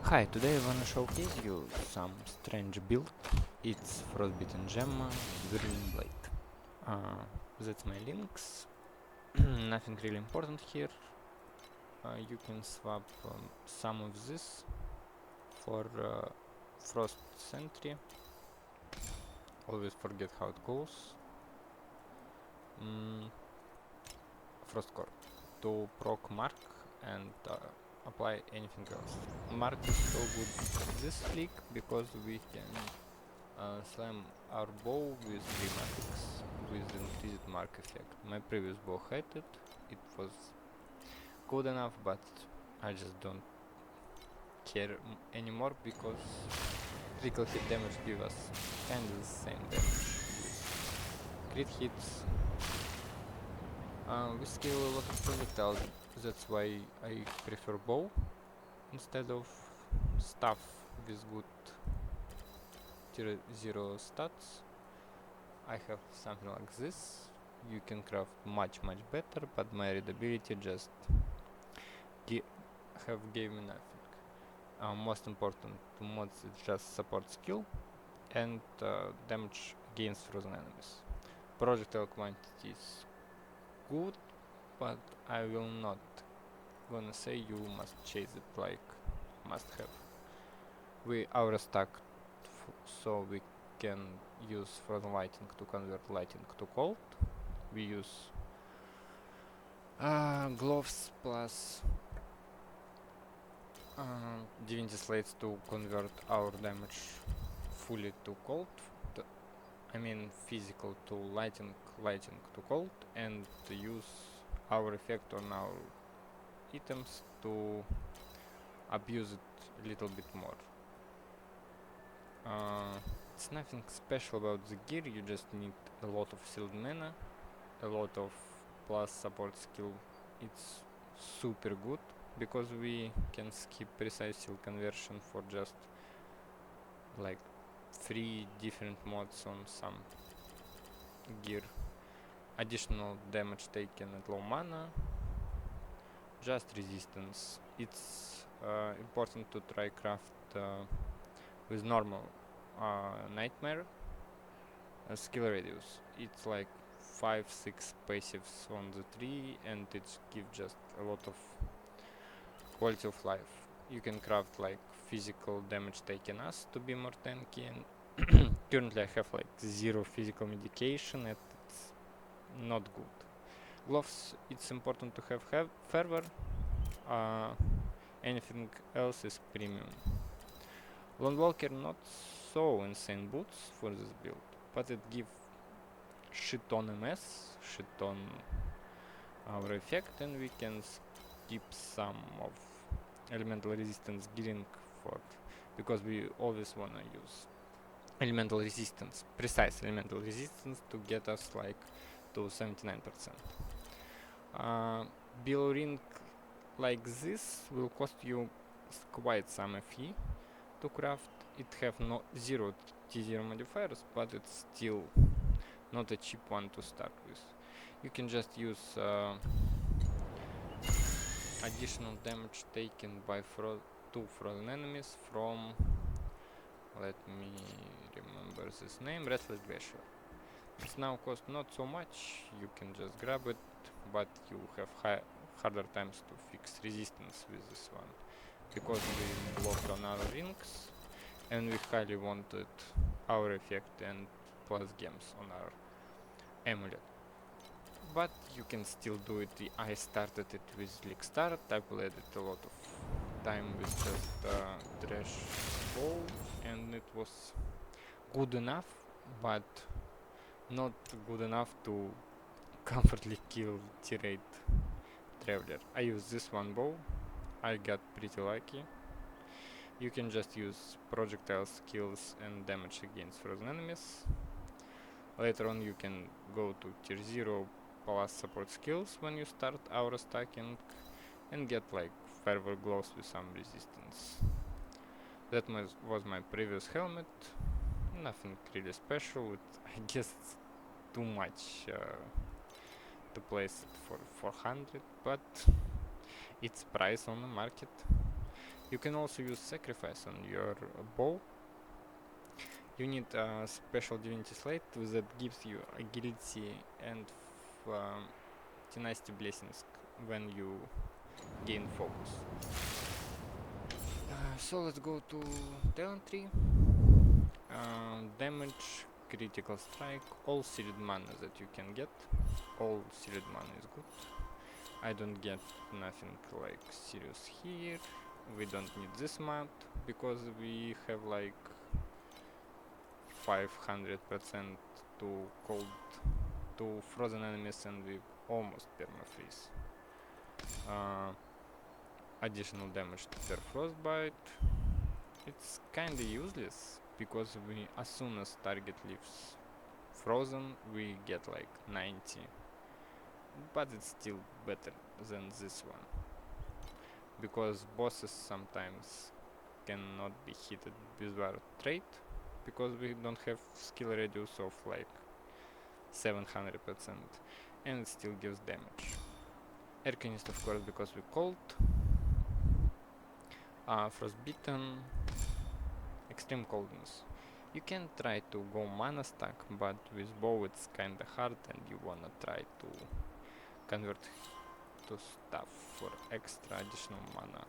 Hi, today I wanna showcase you some strange build. It's Frostbitten Gemma Whirling Blade. That's my links. Nothing really important here. You can swap some of this for Frost Sentry. Always forget how it goes. Frost Core to proc Mark and apply anything else. Mark is so good this flick because we can slam our bow with 3 magics with increased mark effect. My previous bow had it, it was good enough, but I just don't care anymore because critical hit damage give us kinda the same damage with crit hits. We scale a lot of projectiles, that's why I prefer bow instead of stuff with good tier 0 stats. I have something like this. You can craft much better, but my readability just gave me nothing. Most important to mods is just support skill and damage against frozen enemies. Projectile quantity is good, but I will not gonna say you must chase it like must have. We overstacked so we can use frozen lighting to convert lighting to cold. We use gloves plus Divinity Slates to convert our damage fully to cold. I mean physical to lighting to cold, and to use our effect on our items to abuse it a little bit more. It's nothing special about the gear, you just need a lot of sealed mana, a lot of plus support skill. It's super good because we can skip precise seal conversion for just like 3 different mods on some gear. Additional damage taken at low mana, just resistance. It's important to try craft with normal nightmare skill radius. It's like 5-6 passives on the tree, and it gives just a lot of quality of life. You can craft like physical damage taken us to be more tanky, and currently I have like 0 physical medication and it's not good. Gloves, it's important to have fervor. Anything else is premium. Lone Walker, not so insane boots for this build, but it gives shit ton MS, shit ton our effect, and we can skip some of elemental resistance gearing for, because we always wanna use elemental resistance, precise elemental resistance to get us like to 79%. Below ring like this will cost you quite some FE to craft. It have no 0 T0 modifiers, but it's still not a cheap one to start with. You can just use additional damage taken by 2 frozen enemies from, let me remember this name, Restless Glacier. It's now cost not so much, you can just grab it, but you have harder times to fix resistance with this one, because we blocked on our rings and we highly wanted our effect and plus gems on our amulet. But you can still do it. I started it with Lick Start. I played it a lot of time with just trash bow, and it was good enough, but not good enough to comfortably kill tier 8 Traveler. I used this one bow, I got pretty lucky. You can just use projectile skills and damage against frozen enemies. Later on you can go to tier 0 plus support skills when you start aura stacking and get like fervor gloves with some resistance. That was my previous helmet. Nothing really special. I guess it's too much to place it for 400, but it's price on the market. You can also use sacrifice on your bow. You need a special Divinity Slate that gives you agility and tenacity blessings when you gain focus. So let's go to talent tree. Damage, critical strike, all sealed mana that you can get. All sealed mana is good. I don't get nothing like serious here. We don't need this map because we have like 500% to cold to frozen enemies and we almost perma-freeze. Additional damage to per frostbite. It's kinda useless because we, as soon as target leaves frozen, we get like 90, but it's still better than this one because bosses sometimes cannot be hit with our trait because we don't have skill radius of like 700% and it still gives damage. Arcanist of course because we cold. Frostbitten, extreme coldness. You can try to go mana stack, but with bow it's kinda hard and you wanna try to convert to stuff for extra additional mana.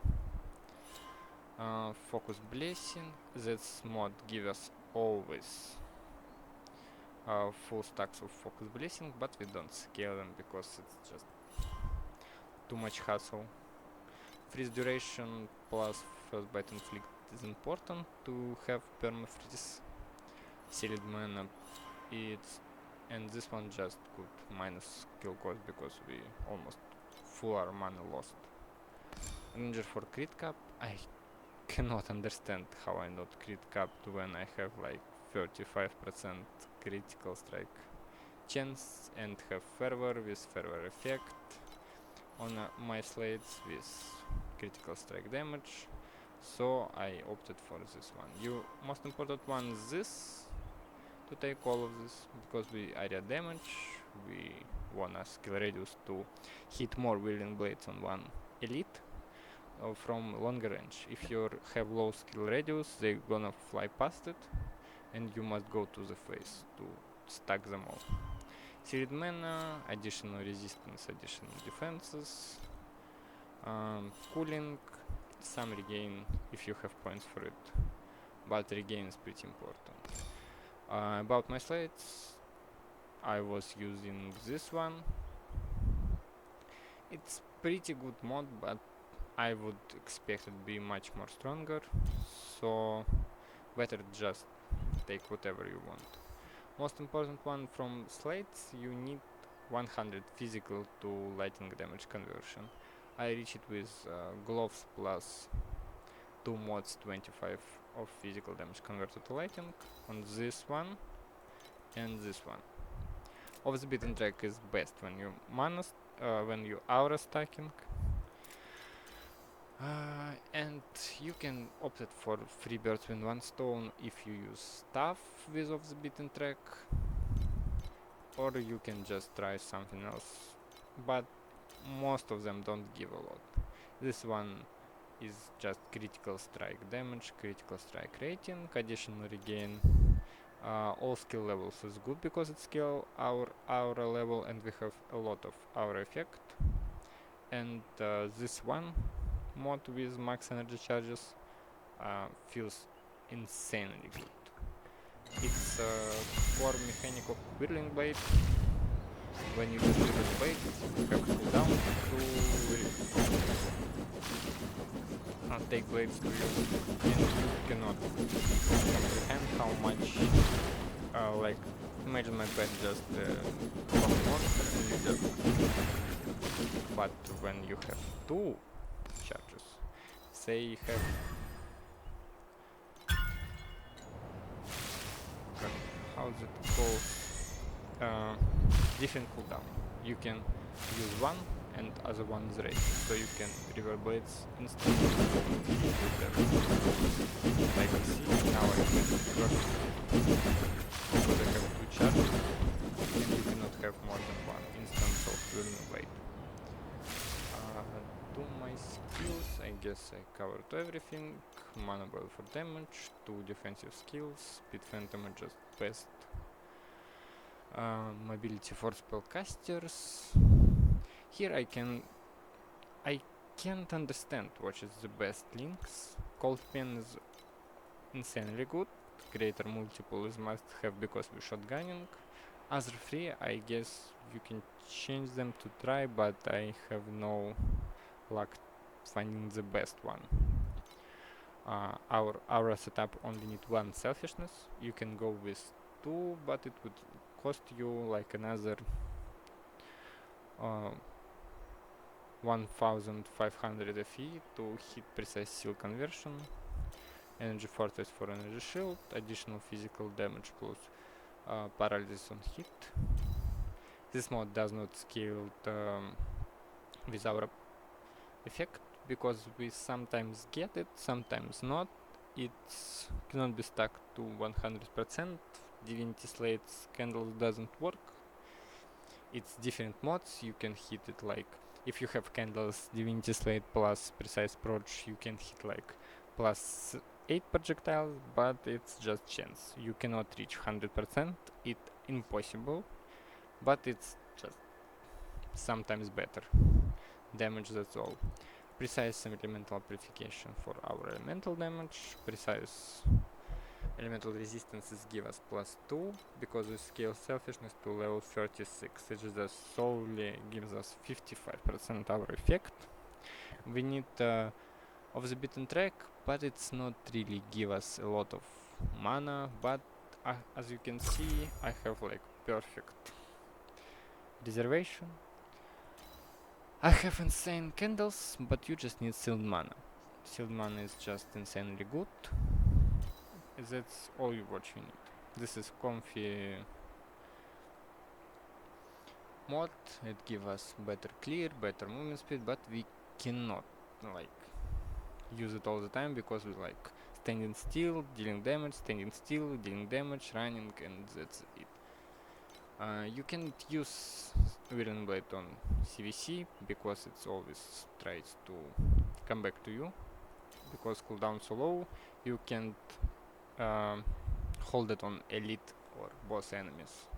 Focus blessing, this mod gives us always full stacks of focus blessing, but we don't scale them because it's just too much hassle. Freeze duration plus frostbite inflict is important to have perma-freeze. Sealed mana, and this one just could minus skill cost because we almost full our mana lost. Ranger for crit cap, I cannot understand how I not crit capped when I have like 35% critical strike chance and have fervor with fervor effect on my slates with critical strike damage, so I opted for this one. Most important one is this, to take all of this, because we area damage, we want a skill radius to hit more Whirling Blades on one elite from longer range. If you have low skill radius, they're gonna fly past it, and you must go to the face to stack them all. Sealed mana, additional resistance, additional defenses, cooling, some regain if you have points for it, but regain is pretty important. About my slates, I was using this one. It's pretty good mod, but I would expect it to be much more stronger, so better just take whatever you want. Most important one from slates, you need 100 physical to lightning damage conversion. I reach it with gloves plus 2 mods, 25 of physical damage converted to lightning on this one and this one. Off the beaten track is best when you when you aura stacking, and you can opt it for 3 birds with 1 stone if you use stuff with off the beaten track, or you can just try something else, but most of them don't give a lot. This one is just critical strike damage, critical strike rating, additional regain. All skill levels is good because it's skill our aura level and we have a lot of aura effect. And this one mod with max energy charges feels insanely good. It's core mechanic of Whirling Blade. When you use Whirling Blade, you have cooldown to take blades to you, and you cannot comprehend how much, like, imagine my pet just from monster and you just, but when you have 2 charges, say you have, how's it called, different cooldown, you can use one and other one is ready, so you can reverb blades instantly. Like you see, now I can reverb because I have 2 charges and you cannot have more than 1 instance of Whirling Blade. To my skills, I guess I covered everything. Mana boil for damage, 2 defensive skills, speed phantom adjust best, mobility for spellcasters. Here I can't understand what is the best links. Cold pen is insanely good. Greater multiple is must have because we're shotgunning. Other three, I guess you can change them to try, but I have no luck finding the best one. Our setup only need one selfishness. You can go with 2, but it would cost you like another 1500 FE to hit precise seal conversion, energy fortress for energy shield, additional physical damage plus paralysis on hit. This mod does not scale with our effect because we sometimes get it, sometimes not. It cannot be stuck to 100%. Divinity Slates candles doesn't work. It's different mods. You can hit it like if you have candles Divinity Slate plus precise approach, you can hit like plus 8 projectiles, but it's just chance. You cannot reach 100%. It's impossible, but it's just sometimes better. Damage, that's all. Precise elemental purification for our elemental damage. Precise elemental resistances give us +2 because we scale selfishness to level 36. It just solely gives us 55% our effect. We need of the beaten track, but it's not really give us a lot of mana. But as you can see, I have like perfect reservation. I have insane candles, but you just need sealed mana. Sealed mana is just insanely good. That's all what you need. This is comfy mod. It gives us better clear, better movement speed, but we cannot like use it all the time because we like standing still, dealing damage, standing still, dealing damage, running, and that's it. You can use Whirling Blade on CVC because it's always tries to come back to you. Because cooldown so low, you can't hold it on elite or boss enemies.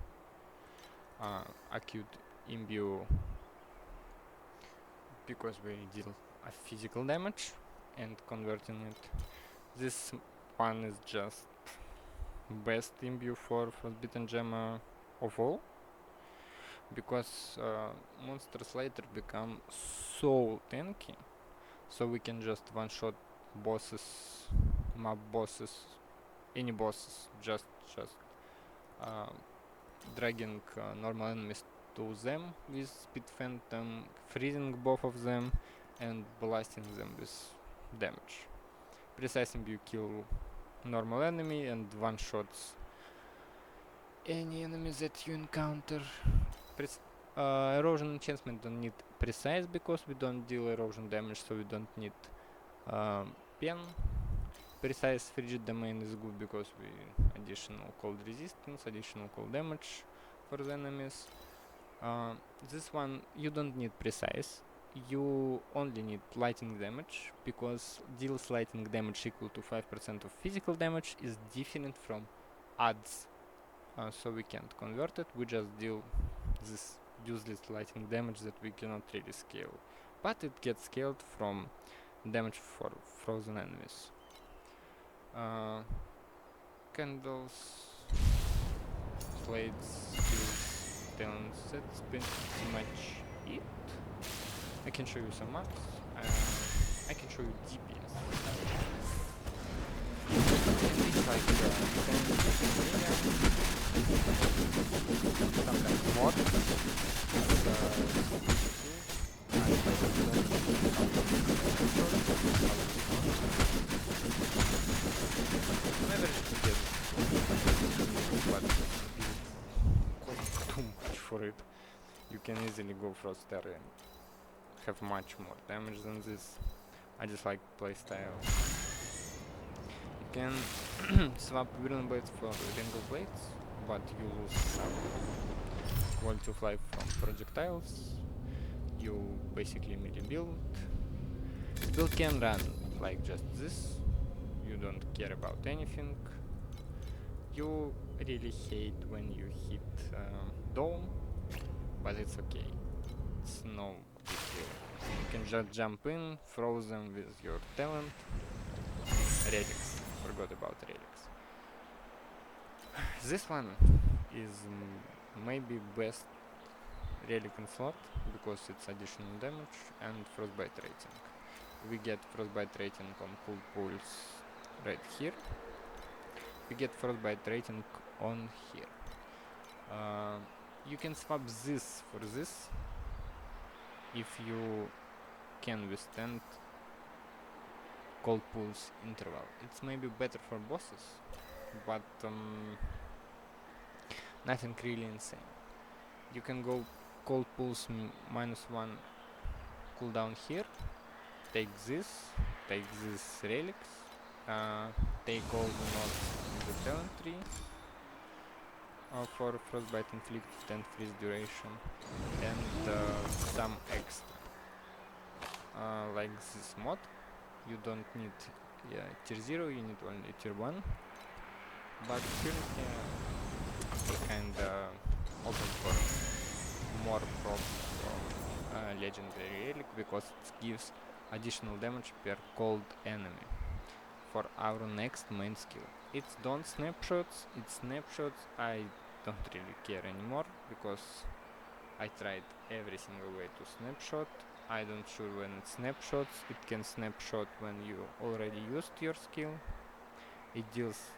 Acute imbue because we deal a physical damage and converting it. This one is just best imbue for Frostbitten Gemma of all, because monsters later become so tanky, so we can just one-shot bosses, mob bosses, any bosses, just dragging normal enemies to them with speed phantom, freezing both of them, and blasting them with damage. Precise imbue kill normal enemy and one-shots any enemy that you encounter. Erosion enchantment don't need precise because we don't deal erosion damage, so we don't need pen. Precise frigid domain is good because we additional cold resistance, additional cold damage for the enemies. This one you don't need precise. You only need lightning damage because deals lightning damage equal to 5% of physical damage is different from adds. So we can't convert it, we just deal this useless lightning damage that we cannot really scale. But it gets scaled from damage for frozen enemies. Candles, slates, skills, talents, that's pretty much it. I can show you some maps. I can show you DPS. It's like sometimes mod. Never get but cost too much for it. You can easily go Frost area and have much more damage than this. I just like playstyle. You can swap Whirling Blades for Ringo Blades, but you lose some quality of life from projectiles. You basically melee build. build can run like just this. You don't care about anything. You really hate when you hit dome, but it's okay. It's no big deal. You can just jump in, frozen with your talent. Relics. Forgot about relics. This one is maybe best relic in slot because it's additional damage and frostbite rating. We get frostbite rating on cool pulse right here. We get frostbite rating on here. You can swap this for this if you can withstand cold pulse interval. It's maybe better for bosses, but nothing really insane. You can go cold pulse -1 cooldown here, take this relics, take all the nodes in the talent tree for frostbite inflicted and freeze duration, and some extra. Like this mod, you don't need tier 0, you need only tier 1, but currently we kinda open for more props from legendary relic because it gives additional damage per cold enemy for our next main skill. It's don't snapshots, it's snapshots. I don't really care anymore because I tried every single way to snapshot. I don't sure when it snapshots. It can snapshot when you already used your skill. It deals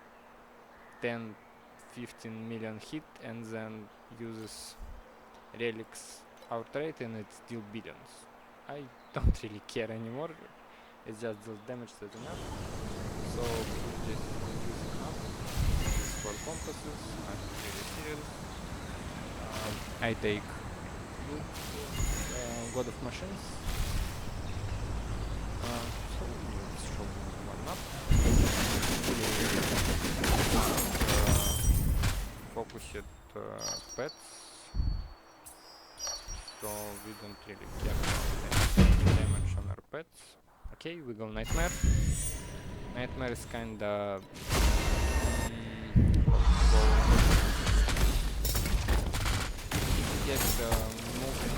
10-15 million hit and then uses relics outright and it deals billions. I don't really care anymore. It just deals damage to enough. So just using up. This is for compasses. I'm really serious. I take God of Machines. So let's show one up. Focused pets. So we don't really care about any damage on our pets. Okay, we go Nightmare. Nightmare is kinda get moving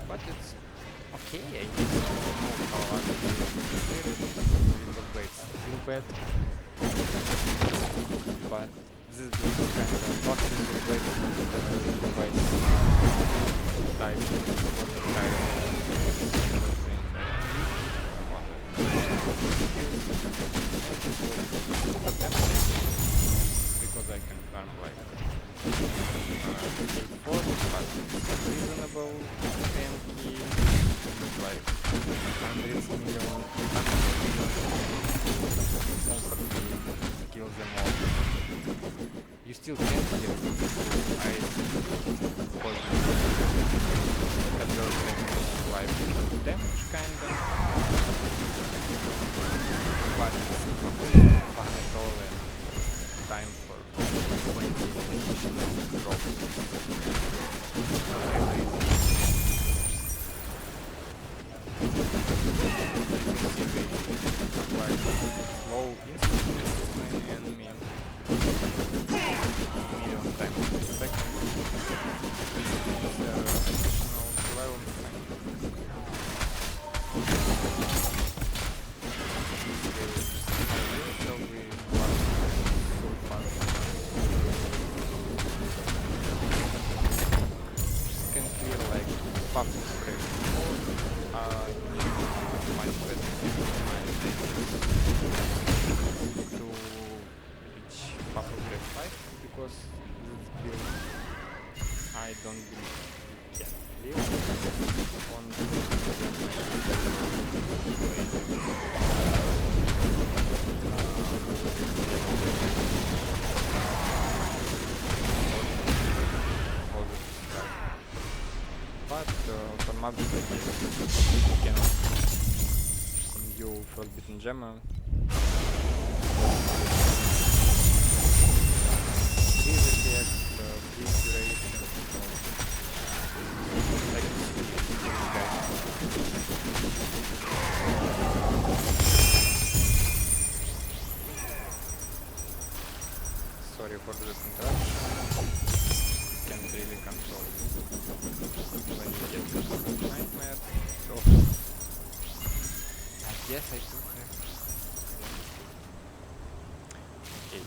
but it's okay, I guess. Feel bad, but this is kind of not in the way to provide type for the because I can farm like 4, but it's reasonable, tanky, like 100 million, comfortably kill them all. You still can kill ice convert life into damage kinda, but it's not fun at all and time for 20 drops. Like slow instantly when enemy medium time effect. Additional level so we full fun. Can clear like buffing break. Much better to reach buffer break 5 because this build maps, I guess. You cannot you Frostbitten Gemma. Freeze effect, freeze duration, like these guys. Sorry for this interruption. You can't really control when you get this nightmare, so I guess I do have. Okay.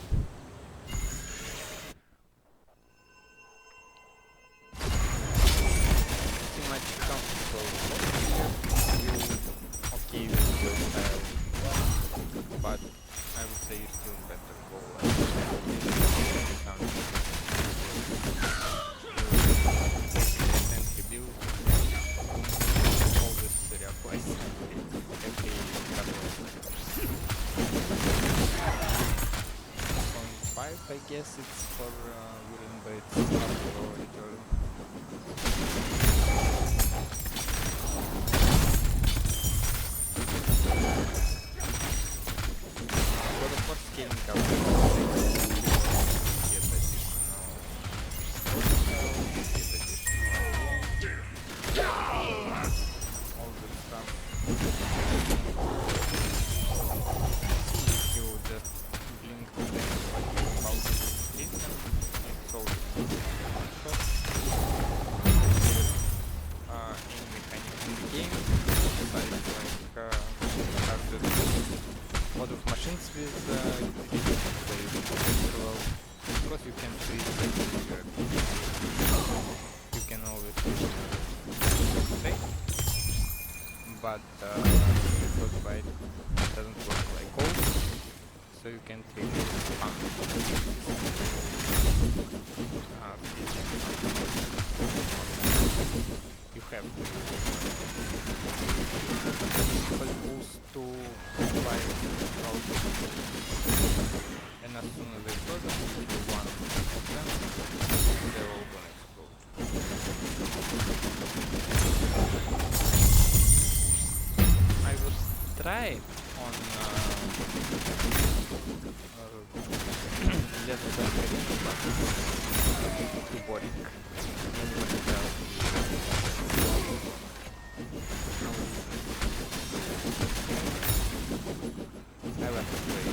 Pretty much comfortable here. Okay with the style, but I would say you still better go like intensely build. All this reapplies every couple of seconds. 0.5 I guess it's for Whirling, but it's not for return. For scaling up, get additional all the stuff. If you just blink to them like how to treat them, it's all any mechanics in the game, besides like a lot of machines with well, because you can freeze you can always stay, but Frostbite doesn't work like gold, so you can really spam you have to boost to fly out, and as soon as they frozen, you do one of them, they're all gonna explode. I would try it on level than but too boring. I like to play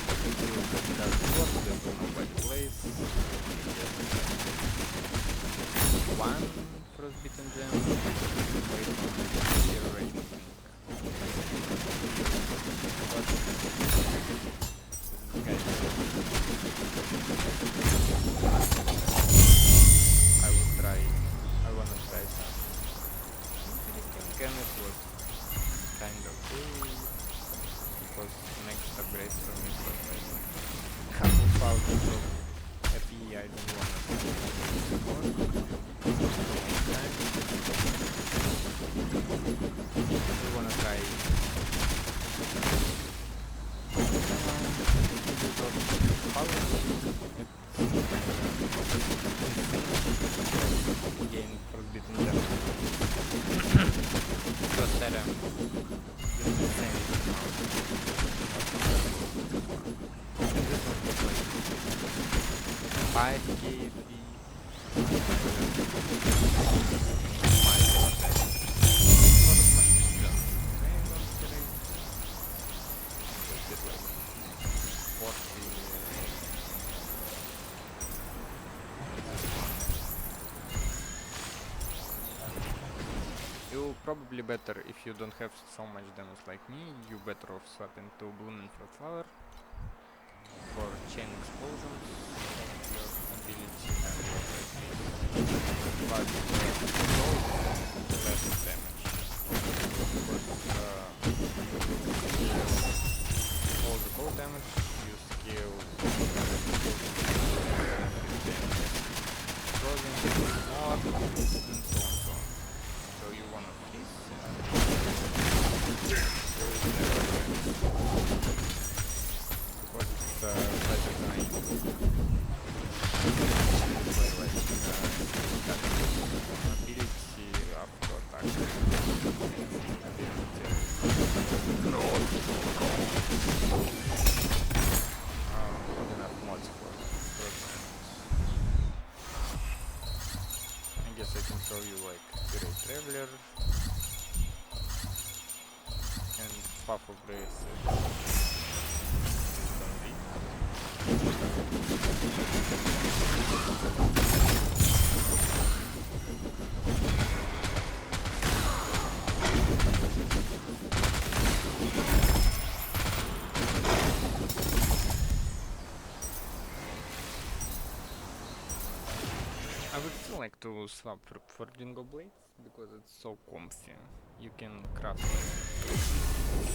nobody plays. One Frostbitten Gemma, wait on zero range of link. I would try, I wanna try some. Again it was kind of cool, because next upgrade for me was like half of thousands of FE. I don't wanna do more. I wanna try again Frostbitten Gemma. You probably better, if you don't have so much damage like me, you better off swap into Blooming Flower for chain explosions of your ability and but less damage. Because all the cold damage, you scale frozen more, and so on. So you wanna freeze because it's better than I ability after attack. Puff of Grace. I would still like to swap for Dingo Blades because it's so comfy. You can craft like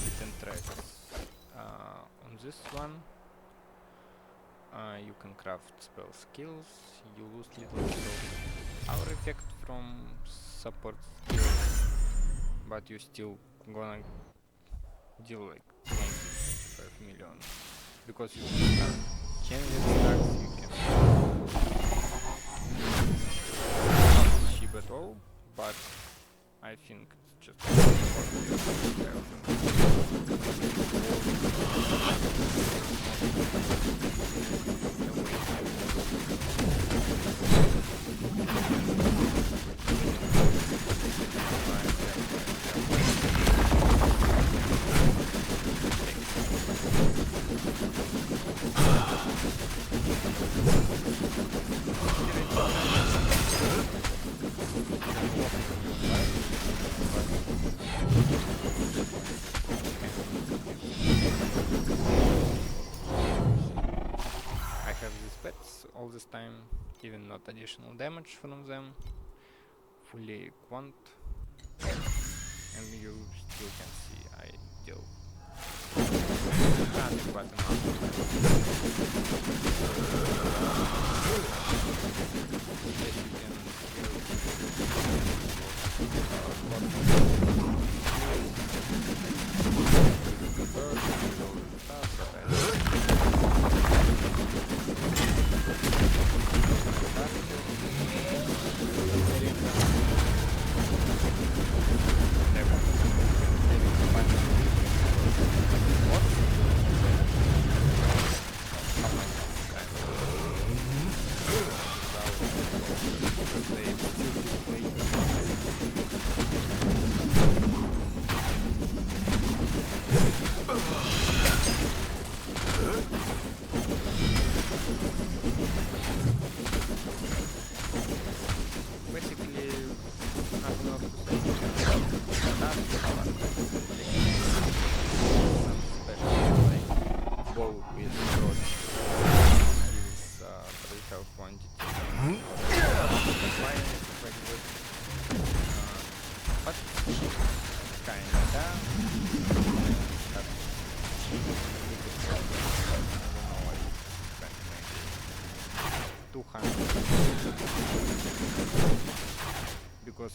different tracks on this one. You can craft spell skills. You lose little bit of power effect from support skills, but you still gonna deal like 25 million because you can start changing stacks. You can not cheap at all, but I think it's just all this time, even not additional damage from them, fully quant, and you still can see I deal nothing but enough. Yes, you can because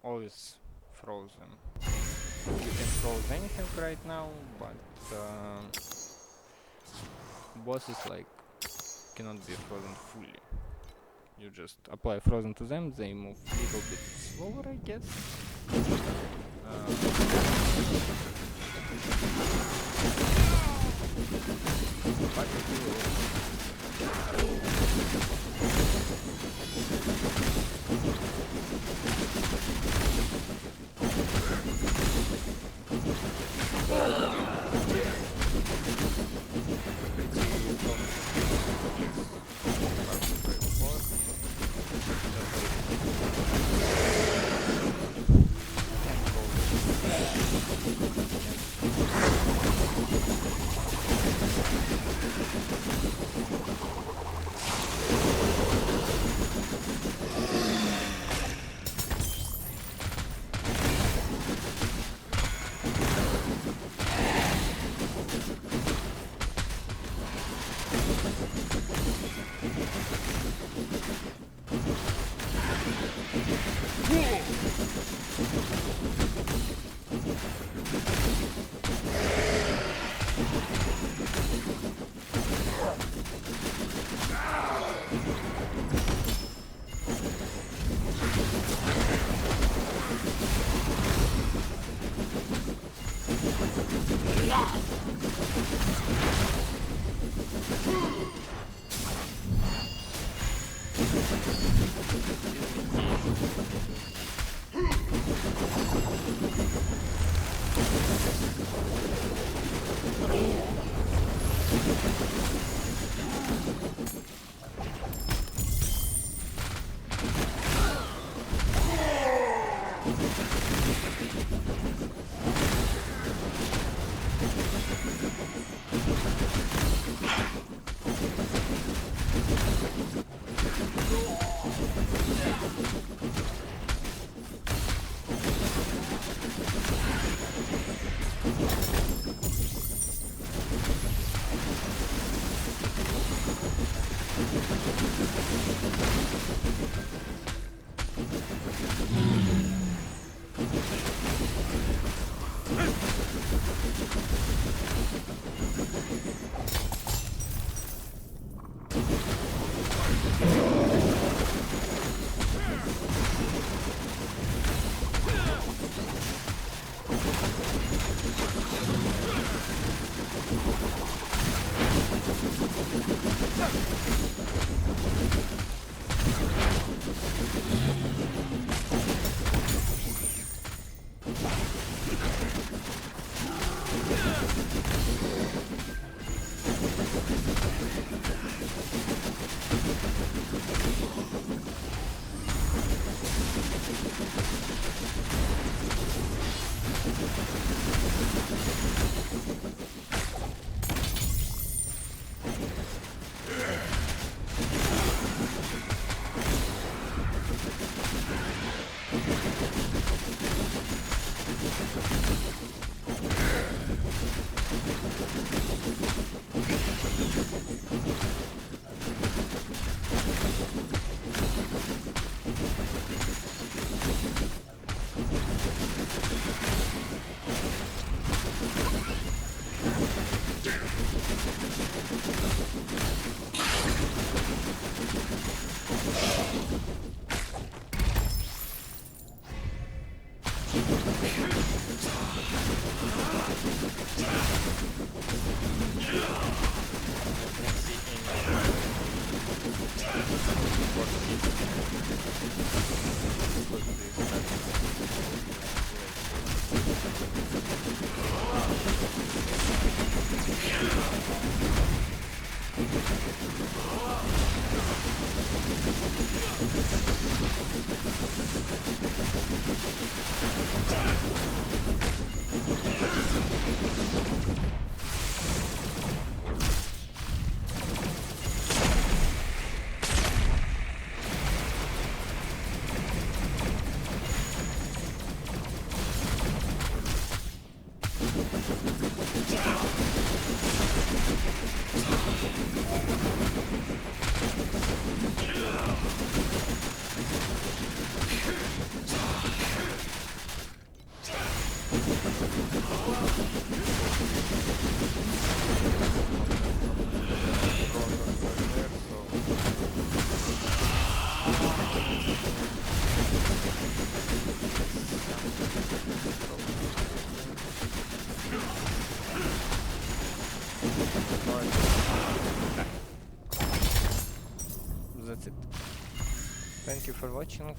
always frozen. You can froze anything right now, but bosses like cannot be frozen fully. You just apply frozen to them, they move a little bit slower, I guess. But That's it. Thank you for watching.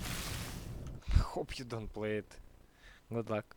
Hope you don't play it. Good luck.